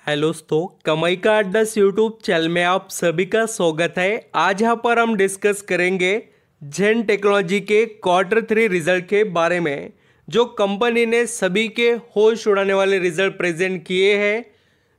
Hello दोस्तों, कमाई का अड्डा यूट्यूब चैनल में आप सभी का स्वागत है। आज यहाँ पर हम डिस्कस करेंगे जेन टेक्नोलॉजी के Q3 रिजल्ट के बारे में, जो कंपनी ने सभी के होश उड़ाने वाले रिजल्ट प्रेजेंट किए हैं,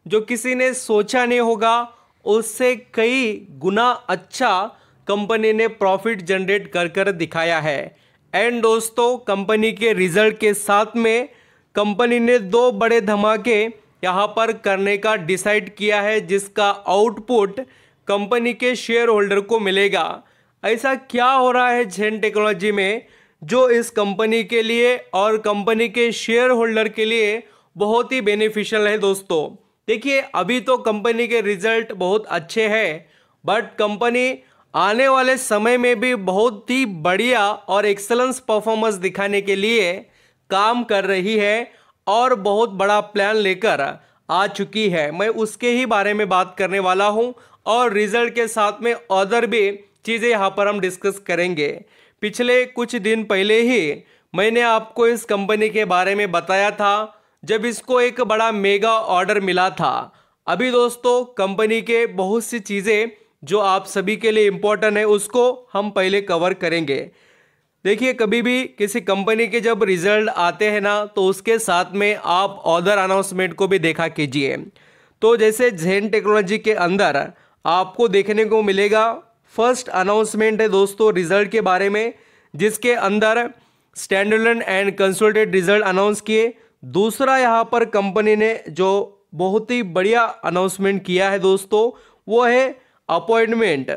जो किसी ने सोचा नहीं होगा उससे कई गुना अच्छा कंपनी ने प्रॉफिट जनरेट कर कर दिखाया है। एंड दोस्तों, कंपनी के रिजल्ट के साथ में कंपनी ने दो बड़े धमाके यहाँ पर करने का डिसाइड किया है, जिसका आउटपुट कंपनी के शेयर होल्डर को मिलेगा। ऐसा क्या हो रहा है जेन टेक्नोलॉजी में जो इस कंपनी के लिए और कंपनी के शेयर होल्डर के लिए बहुत ही बेनिफिशियल है। दोस्तों देखिए, अभी तो कंपनी के रिजल्ट बहुत अच्छे हैं, बट कंपनी आने वाले समय में भी बहुत ही बढ़िया और एक्सेलेंस परफॉर्मेंस दिखाने के लिए काम कर रही है और बहुत बड़ा प्लान लेकर आ चुकी है। मैं उसके ही बारे में बात करने वाला हूं और रिजल्ट के साथ में अदर भी चीज़ें यहां पर हम डिस्कस करेंगे। पिछले कुछ दिन पहले ही मैंने आपको इस कंपनी के बारे में बताया था, जब इसको एक बड़ा मेगा ऑर्डर मिला था। अभी दोस्तों, कंपनी के बहुत सी चीज़ें जो आप सभी के लिए इम्पोर्टेंट है उसको हम पहले कवर करेंगे। देखिए, कभी भी किसी कंपनी के जब रिजल्ट आते हैं ना, तो उसके साथ में आप अदर अनाउंसमेंट को भी देखा कीजिए। तो जैसे जेन टेक्नोलॉजी के अंदर आपको देखने को मिलेगा, फर्स्ट अनाउंसमेंट है दोस्तों रिजल्ट के बारे में, जिसके अंदर standalone and consolidated result announce किए। दूसरा यहाँ पर कंपनी ने जो बहुत ही बढ़िया अनाउंसमेंट किया है दोस्तों, वो है अपॉइंटमेंट।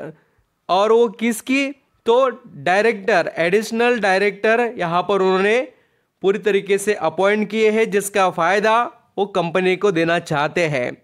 और वो किसकी? तो डायरेक्टर, एडिशनल डायरेक्टर यहाँ पर उन्होंने पूरी तरीके से अपॉइंट किए हैं, जिसका फ़ायदा वो कंपनी को देना चाहते हैं।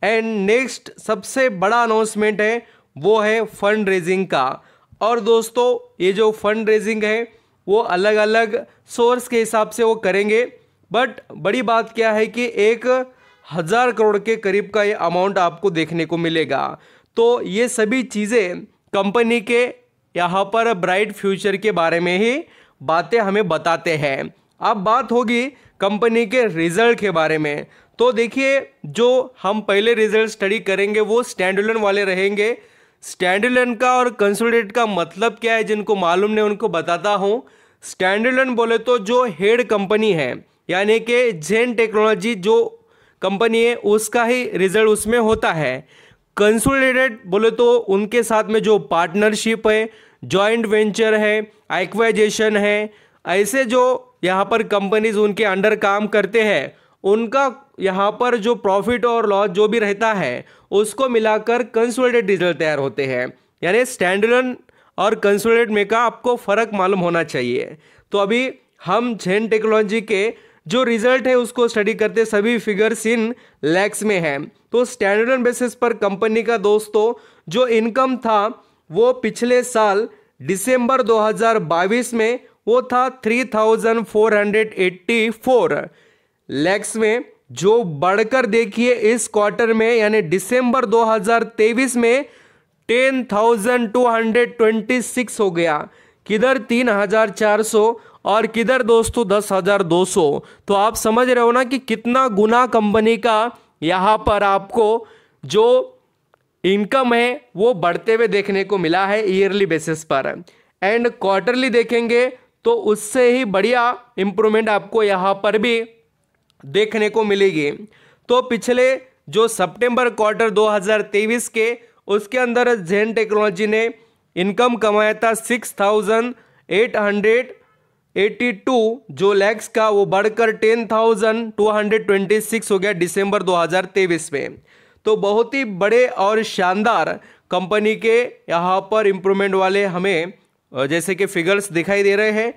एंड नेक्स्ट सबसे बड़ा अनाउंसमेंट है वो है फंड रेजिंग का। और दोस्तों, ये जो फंड रेजिंग है वो अलग अलग सोर्स के हिसाब से वो करेंगे, बट बड़ी बात क्या है कि 1,000 करोड़ के करीब का ये अमाउंट आपको देखने को मिलेगा। तो ये सभी चीज़ें कंपनी के यहाँ पर ब्राइट फ्यूचर के बारे में ही बातें हमें बताते हैं। अब बात होगी कंपनी के रिजल्ट के बारे में। तो देखिए, जो हम पहले रिजल्ट स्टडी करेंगे वो स्टैंडअलोन वाले रहेंगे। स्टैंडअलोन का और कंसोलिडेटेड का मतलब क्या है, जिनको मालूम नहीं उनको बताता हूँ। स्टैंडअलोन बोले तो जो हेड कंपनी है, यानी कि जेन टेक्नोलॉजी जो कंपनी है उसका ही रिजल्ट उसमें होता है। कंसोलिडेटेड बोले तो उनके साथ में जो पार्टनरशिप है, जॉइंट वेंचर है, एक्वाइजेशन है, ऐसे जो यहाँ पर कंपनीज उनके अंडर काम करते हैं, उनका यहाँ पर जो प्रॉफिट और लॉस जो भी रहता है उसको मिलाकर कंसोलिडेटेड रिजल्ट तैयार होते हैं। यानी स्टैंडअलोन और कंसोलिडेटेड में का आपको फ़र्क मालूम होना चाहिए। तो अभी हम जेन टेक्नोलॉजी के जो रिजल्ट है उसको स्टडी करते, सभी फिगर्स इन लैक्स में है। तो स्टैंडअलोन बेसिस पर कंपनी का दोस्तों जो इनकम था वो पिछले साल दिसंबर 2022 में वो था 3,484 लैक्स में, जो बढ़कर देखिए इस क्वार्टर में यानी दिसंबर 2023 में 10,226 हो गया। किधर 3,400 और किधर दोस्तों 10,200। तो आप समझ रहे हो ना कि कितना गुना कंपनी का यहाँ पर आपको जो इनकम है वो बढ़ते हुए देखने को मिला है ईयरली बेसिस पर। एंड क्वार्टरली देखेंगे तो उससे ही बढ़िया इंप्रूवमेंट आपको यहाँ पर भी देखने को मिलेगी। तो पिछले जो सितंबर क्वार्टर 2023 के उसके अंदर जेन टेक्नोलॉजी ने इनकम कमाया था 6,882 जो लैक्स का, वो बढ़कर 10,226 हो गया दिसंबर 2023 में। तो बहुत ही बड़े और शानदार कंपनी के यहाँ पर इम्प्रूवमेंट वाले हमें जैसे कि फिगर्स दिखाई दे रहे हैं।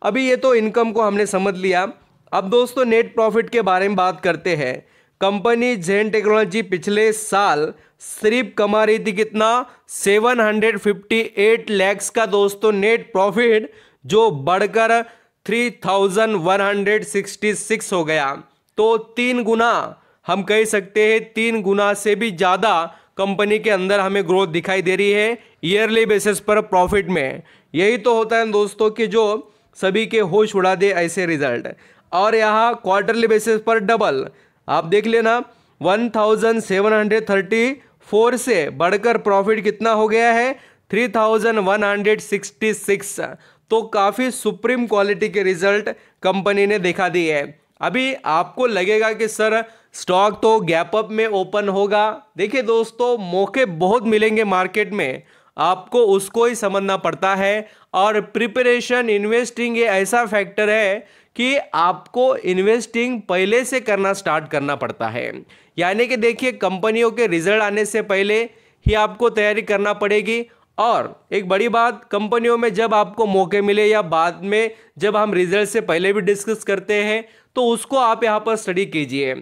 अभी ये तो इनकम को हमने समझ लिया। अब दोस्तों नेट प्रॉफिट के बारे में बात करते हैं। कंपनी जेन टेक्नोलॉजी पिछले साल सिर्फ कमा रही थी कितना? 758 लैक्स का दोस्तों नेट प्रॉफिट, जो बढ़कर 3,166 हो गया। तो 3 गुना हम कह सकते हैं, 3 गुना से भी ज़्यादा कंपनी के अंदर हमें ग्रोथ दिखाई दे रही है ईयरली बेसिस पर प्रॉफिट में। यही तो होता है दोस्तों कि जो सभी के होश उड़ा दे ऐसे रिजल्ट। और यहाँ क्वार्टरली बेसिस पर डबल आप देख लेना, 1734 से बढ़कर प्रॉफिट कितना हो गया है 3166। तो काफ़ी सुप्रीम क्वालिटी के रिजल्ट कंपनी ने दिखा दी है। अभी आपको लगेगा कि सर स्टॉक तो गैप अप में ओपन होगा। देखिए दोस्तों, मौके बहुत मिलेंगे मार्केट में, आपको उसको ही समझना पड़ता है। और प्रिपरेशन इन्वेस्टिंग ये ऐसा फैक्टर है कि आपको इन्वेस्टिंग पहले से करना स्टार्ट करना पड़ता है। यानी कि देखिए, कंपनियों के रिजल्ट आने से पहले ही आपको तैयारी करना पड़ेगी। और एक बड़ी बात, कंपनियों में जब आपको मौके मिले या बाद में जब हम रिजल्ट से पहले भी डिस्कस करते हैं, तो उसको आप यहाँ पर स्टडी कीजिए।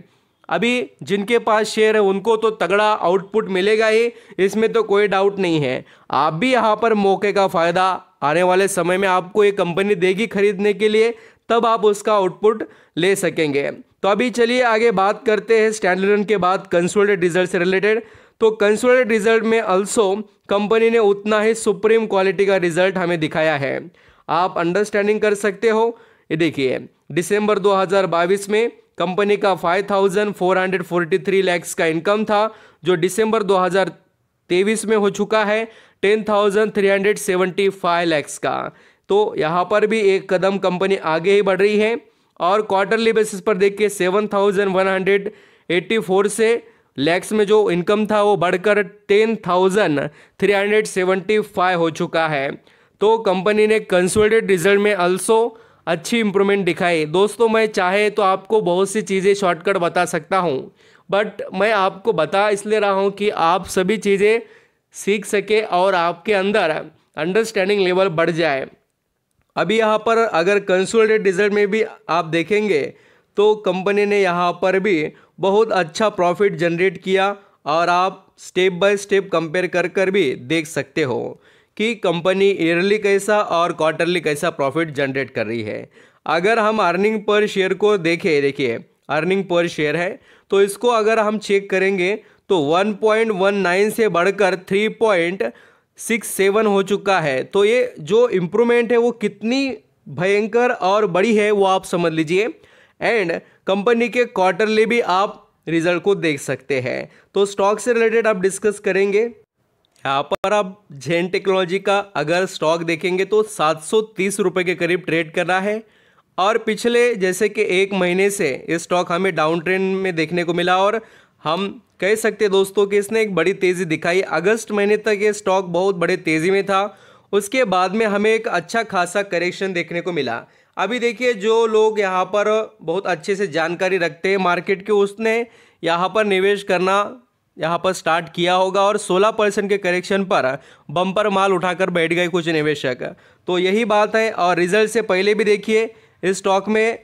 अभी जिनके पास शेयर है उनको तो तगड़ा आउटपुट मिलेगा ही, इसमें तो कोई डाउट नहीं है। आप भी यहाँ पर मौके का फ़ायदा आने वाले समय में आपको ये कंपनी देगी खरीदने के लिए, तब आप उसका आउटपुट ले सकेंगे। तो अभी चलिए आगे बात करते हैं स्टैंडअलोन के बाद कंसोलिडेटेड रिजल्ट से रिलेटेड। तो कंसोलिडेटेड रिजल्ट में अल्सो कंपनी ने उतना ही सुप्रीम क्वालिटी का रिजल्ट हमें दिखाया है। आप अंडरस्टैंडिंग कर सकते हो। ये देखिए, दिसंबर 2022 में कंपनी का 5443 लैक्स का इनकम था, जो दिसंबर 2023 में हो चुका है 10,375 लैक्स का। तो यहाँ पर भी एक कदम कंपनी आगे ही बढ़ रही है। और क्वार्टरली बेसिस पर देखिए 7,184 से लैक्स में जो इनकम था वो बढ़कर 10,375 हो चुका है। तो कंपनी ने कंसोलिडेटेड रिजल्ट में अल्सो अच्छी इंप्रूवमेंट दिखाई। दोस्तों, मैं चाहे तो आपको बहुत सी चीज़ें शॉर्टकट बता सकता हूँ, बट मैं आपको बता इसलिए रहा हूँ कि आप सभी चीज़ें सीख सके और आपके अंदर अंडरस्टैंडिंग लेवल बढ़ जाए। अभी यहाँ पर अगर कंसोलिडेटेड रिजल्ट में भी आप देखेंगे तो कंपनी ने यहाँ पर भी बहुत अच्छा प्रॉफिट जनरेट किया, और आप स्टेप बाय स्टेप कंपेयर कर कर भी देख सकते हो कि कंपनी ईयरली कैसा और क्वार्टरली कैसा प्रॉफिट जनरेट कर रही है। अगर हम अर्निंग पर शेयर को देखें, देखिए अर्निंग पर शेयर है, तो इसको अगर हम चेक करेंगे तो 1.19 से बढ़कर 3.67 हो चुका है। तो ये जो इम्प्रूवमेंट है वो कितनी भयंकर और बड़ी है वो आप समझ लीजिए। एंड कंपनी के क्वार्टरली भी आप रिजल्ट को देख सकते हैं। तो स्टॉक से रिलेटेड आप डिस्कस करेंगे। यहाँ पर आप जेन टेक्नोलॉजी का अगर स्टॉक देखेंगे तो 730 रुपये के करीब ट्रेड कर रहा है, और पिछले जैसे कि एक महीने से ये स्टॉक हमें डाउन ट्रेंड में देखने को मिला, और हम कह सकते हैं दोस्तों कि इसने एक बड़ी तेज़ी दिखाई। अगस्त महीने तक ये स्टॉक बहुत बड़े तेज़ी में था, उसके बाद में हमें एक अच्छा खासा करेक्शन देखने को मिला। अभी देखिए, जो लोग यहाँ पर बहुत अच्छे से जानकारी रखते हैं मार्केट के, उसने यहाँ पर निवेश करना यहाँ पर स्टार्ट किया होगा, और 16% के करेक्शन पर बम्पर माल उठाकर बैठ गए कुछ निवेशक। तो यही बात है। और रिजल्ट से पहले भी देखिए इस स्टॉक में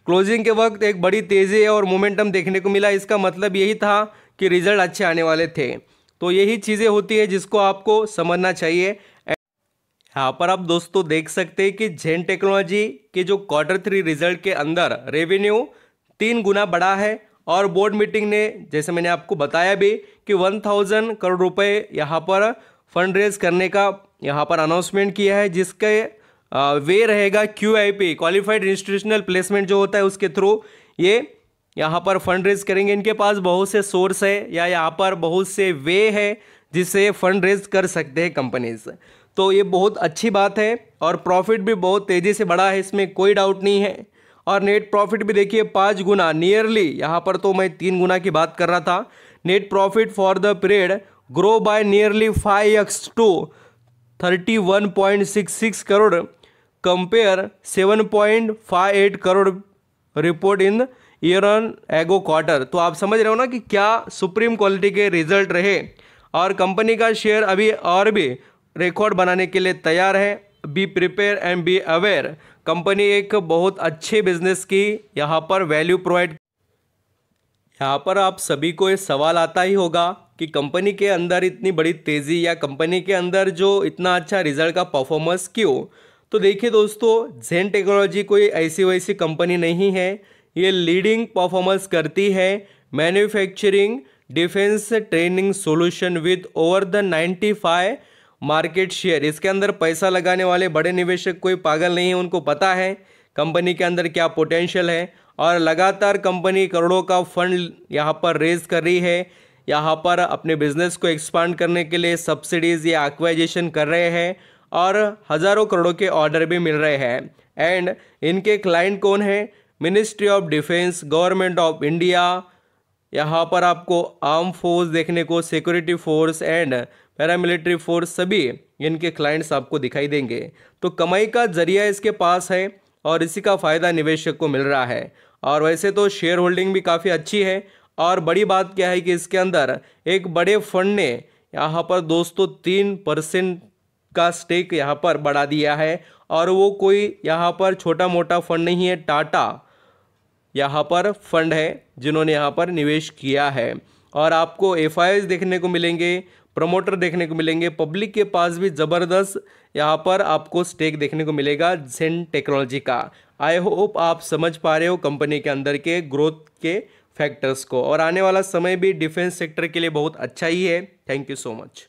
क्लोजिंग के वक्त एक बड़ी तेज़ी और मोमेंटम देखने को मिला। इसका मतलब यही था कि रिजल्ट अच्छे आने वाले थे। तो यही चीज़ें होती है जिसको आपको समझना चाहिए। यहाँ पर आप दोस्तों देख सकते हैं कि जेन टेक्नोलॉजी के जो Q3 रिजल्ट के अंदर रेवेन्यू 3 गुना बढ़ा है, और बोर्ड मीटिंग ने जैसे मैंने आपको बताया भी कि 1000 करोड़ रुपए यहाँ पर फंड रेज करने का यहाँ पर अनाउंसमेंट किया है, जिसके वे रहेगा QIP क्वालिफाइड इंस्टीट्यूशनल प्लेसमेंट जो होता है उसके थ्रू ये यहाँ पर फंड रेज करेंगे। इनके पास बहुत से सोर्स है या यहाँ पर बहुत से वे है जिससे फंड रेज कर सकते हैं कंपनीज। तो ये बहुत अच्छी बात है, और प्रॉफिट भी बहुत तेज़ी से बढ़ा है, इसमें कोई डाउट नहीं है। और नेट प्रॉफिट भी देखिए 5 गुना नियरली, यहाँ पर तो मैं 3 गुना की बात कर रहा था। Net profit for the period grow by nearly 5x to 31.66 crore compare 7.58 crore report in year on ago quarter. तो आप समझ रहे हो ना कि क्या सुप्रीम क्वालिटी के रिजल्ट रहे, और कंपनी का शेयर अभी और भी रिकॉर्ड बनाने के लिए तैयार है। Be prepare and be aware. Company एक बहुत अच्छे बिजनेस की यहाँ पर वैल्यू प्रोवाइड। यहाँ पर आप सभी को ये सवाल आता ही होगा कि कंपनी के अंदर इतनी बड़ी तेज़ी या कंपनी के अंदर जो इतना अच्छा रिजल्ट का परफॉर्मेंस क्यों। तो देखिए दोस्तों, जेन टेक्नोलॉजी कोई ऐसी वैसी कंपनी नहीं है, ये लीडिंग परफॉर्मेंस करती है manufacturing defence training solution with over the 95 market share. इसके अंदर पैसा लगाने वाले बड़े निवेशक कोई पागल नहीं है, उनको पता है कंपनी के अंदर क्या पोटेंशियल है, और लगातार कंपनी करोड़ों का फंड यहाँ पर रेज कर रही है। यहाँ पर अपने बिजनेस को एक्सपांड करने के लिए सब्सिडीज़ या एक्वाइजेशन कर रहे हैं और हज़ारों करोड़ों के ऑर्डर भी मिल रहे हैं। एंड इनके क्लाइंट कौन है? Ministry of defence, government of India. यहाँ पर आपको आर्म फोर्स देखने को, security force and paramilitary force, सभी इनके क्लाइंट्स आपको दिखाई देंगे। तो कमाई का जरिया इसके पास है और इसी का फ़ायदा निवेशक को मिल रहा है। और वैसे तो शेयर होल्डिंग भी काफ़ी अच्छी है। और बड़ी बात क्या है कि इसके अंदर एक बड़े फंड ने यहाँ पर दोस्तों 3% का स्टेक यहाँ पर बढ़ा दिया है। और वो कोई यहाँ पर छोटा मोटा फंड नहीं है, टाटा यहाँ पर फंड है जिन्होंने यहाँ पर निवेश किया है। और आपको एफआईआईज देखने को मिलेंगे, प्रमोटर देखने को मिलेंगे, पब्लिक के पास भी ज़बरदस्त यहाँ पर आपको स्टेक देखने को मिलेगा जेन टेक्नोलॉजी का। आई होप आप समझ पा रहे हो कंपनी के अंदर के ग्रोथ के फैक्टर्स को। और आने वाला समय भी डिफेंस सेक्टर के लिए बहुत अच्छा ही है। Thank you so much.